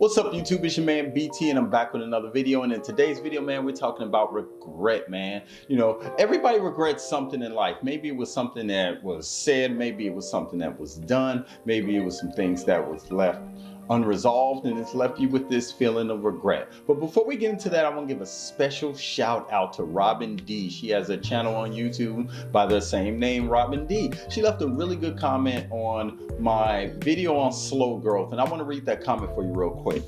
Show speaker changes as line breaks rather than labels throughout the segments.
What's up, YouTube? It's your man BT, and I'm back with another video. And in today's video, man, we're talking about regret, man. You know, everybody regrets something in life. Maybe it was something that was said, maybe it was something that was done, maybe it was some things that was left unresolved, and it's left you with this feeling of regret. But before we get into that, I want to give a special shout out to Robin D. She has a channel on YouTube by the same name, Robin D. She left a really good comment on my video on slow growth, and I want to read that comment for you real quick.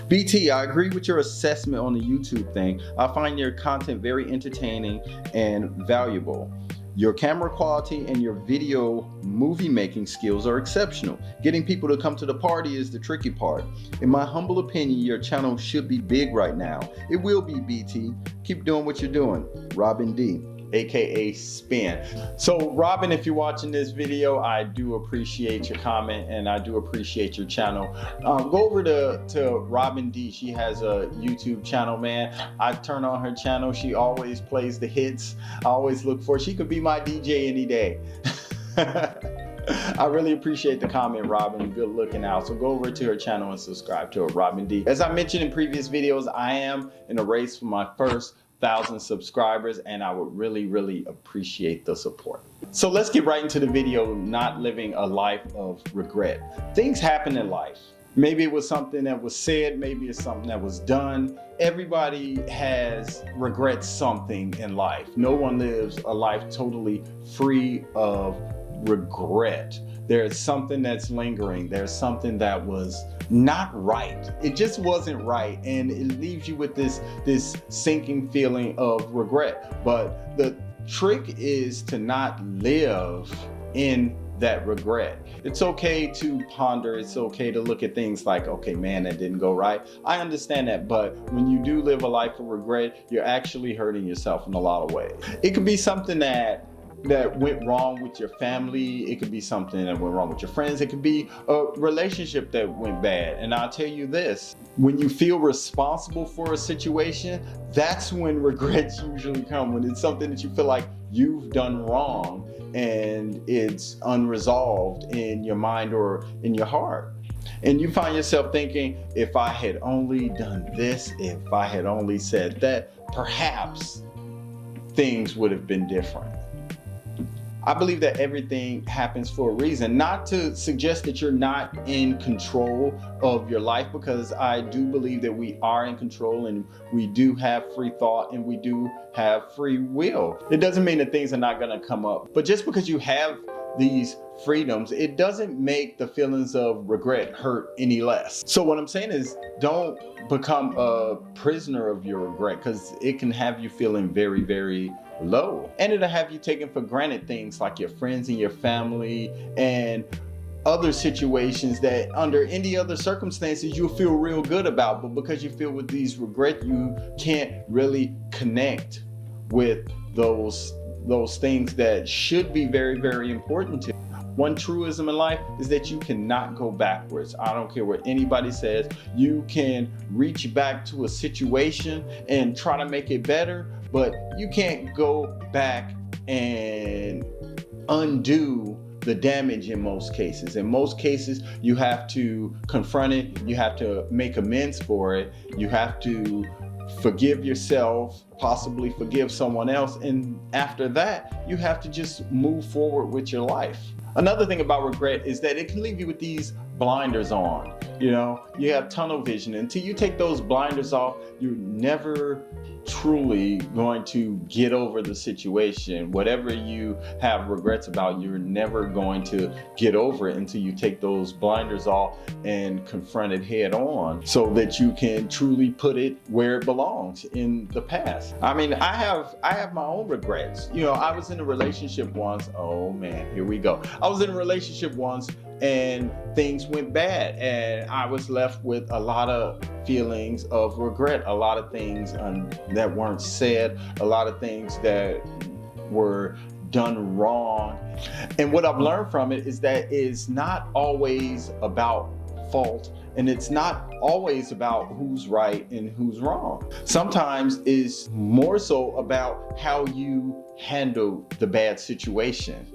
BT, I agree with your assessment on the YouTube thing. I find your content very entertaining and valuable. Your camera quality and your video movie making skills are exceptional. Getting people to come to the party is the tricky part. In my humble opinion, your channel should be big right now. It will be, BT. Keep doing what you're doing. Robin D, aka Spin. So Robin, if you're watching this video, I do appreciate your comment and I do appreciate your channel. Go over to Robin D. She has a YouTube channel, man. I turn on her channel. She always plays the hits. I always look for, she could be my DJ any day. I really appreciate the comment, Robin. Good looking out. So go over to her channel and subscribe to her, Robin D. As I mentioned in previous videos, I am in a race for my first 1,000 subscribers, and I would really appreciate the support. So let's get right into the video. Not living a life of regret. Things happen in life. Maybe it was something that was said, maybe it's something that was done. Everybody has regrets something in life. No one lives a life totally free of regret. There's something that's lingering. There's something that was not right. It just wasn't right, and it leaves you with this sinking feeling of regret. But the trick is to not live in that regret. It's okay to ponder. It's okay to look at things like, okay, man, that didn't go right. I understand that, but when you do live a life of regret, you're actually hurting yourself in a lot of ways. It could be something that went wrong with your family. It could be something that went wrong with your friends. It could be a relationship that went bad. And I'll tell you this, when you feel responsible for a situation, that's when regrets usually come, when it's something that you feel like you've done wrong and it's unresolved in your mind or in your heart. And you find yourself thinking, if I had only done this, if I had only said that, perhaps things would have been different. I believe that everything happens for a reason. Not to suggest that you're not in control of your life, because I do believe that we are in control and we do have free thought and we do have free will. It doesn't mean that things are not going to come up. But just because you have these freedoms, it doesn't make the feelings of regret hurt any less. So what I'm saying is, don't become a prisoner of your regret, because it can have you feeling very low, and it'll have you taking for granted things like your friends and your family and other situations that under any other circumstances you'll feel real good about, but because you feel with these regrets, you can't really connect with those things that should be very important to you. One truism in life is that you cannot go backwards. I don't care what anybody says. You can reach back to a situation and try to make it better, but you can't go back and undo the damage in most cases. In most cases, you have to confront it. You have to make amends for it. You have to forgive yourself, possibly forgive someone else. And after that, you have to just move forward with your life. Another thing about regret is that it can leave you with these blinders on. You know, you have tunnel vision. Until you take those blinders off, you're never truly going to get over the situation. Whatever you have regrets about, you're never going to get over it until you take those blinders off and confront it head on, so that you can truly put it where it belongs, in the past. I mean, I have my own regrets. You know, I was in a relationship once. Oh man, here we go. I was in a relationship once and things went bad, and I was left with a lot of feelings of regret, a lot of things that weren't said, a lot of things that were done wrong. And what I've learned from it is that it's not always about fault, and it's not always about who's right and who's wrong. Sometimes it's more so about how you handle the bad situation,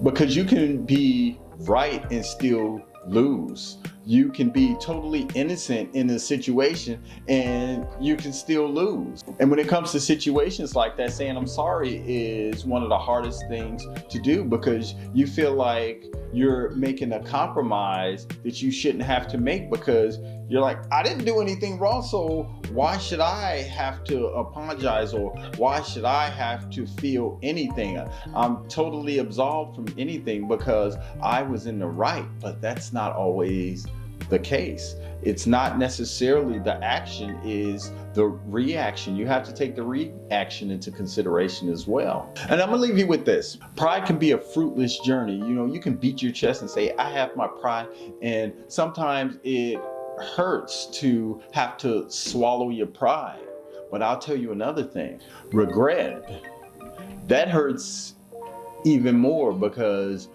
because you can be right and still lose. you can be totally innocent in a situation and you can still lose. And when it comes to situations like that, saying I'm sorry is one of the hardest things to do, because you feel like you're making a compromise that you shouldn't have to make, because you're like, I didn't do anything wrong, so why should I have to apologize, or why should I have to feel anything? I'm totally absolved from anything because I was in the right. But that's not always the case. It's not necessarily the action, is the reaction. You have to take the reaction into consideration as well. And I'm gonna leave you with this. Pride can be a fruitless journey. You know, you can beat your chest and say, I have my pride, and sometimes it hurts to have to swallow your pride. But I'll tell you another thing, regret, that hurts even more, because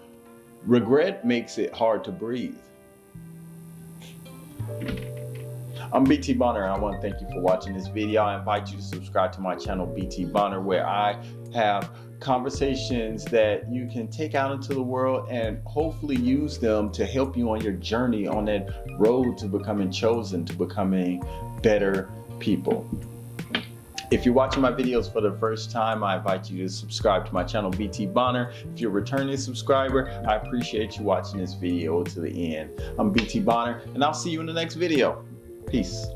regret makes it hard to breathe. I'm BT Bonner, and I want to thank you for watching this video. I invite you to subscribe to my channel, BT Bonner, where I have conversations that you can take out into the world and hopefully use them to help you on your journey, on that road to becoming chosen, to becoming better people. If you're watching my videos for the first time, I invite you to subscribe to my channel, BT Bonner. If you're a returning subscriber, I appreciate you watching this video to the end. I'm BT Bonner, and I'll see you in the next video. Peace.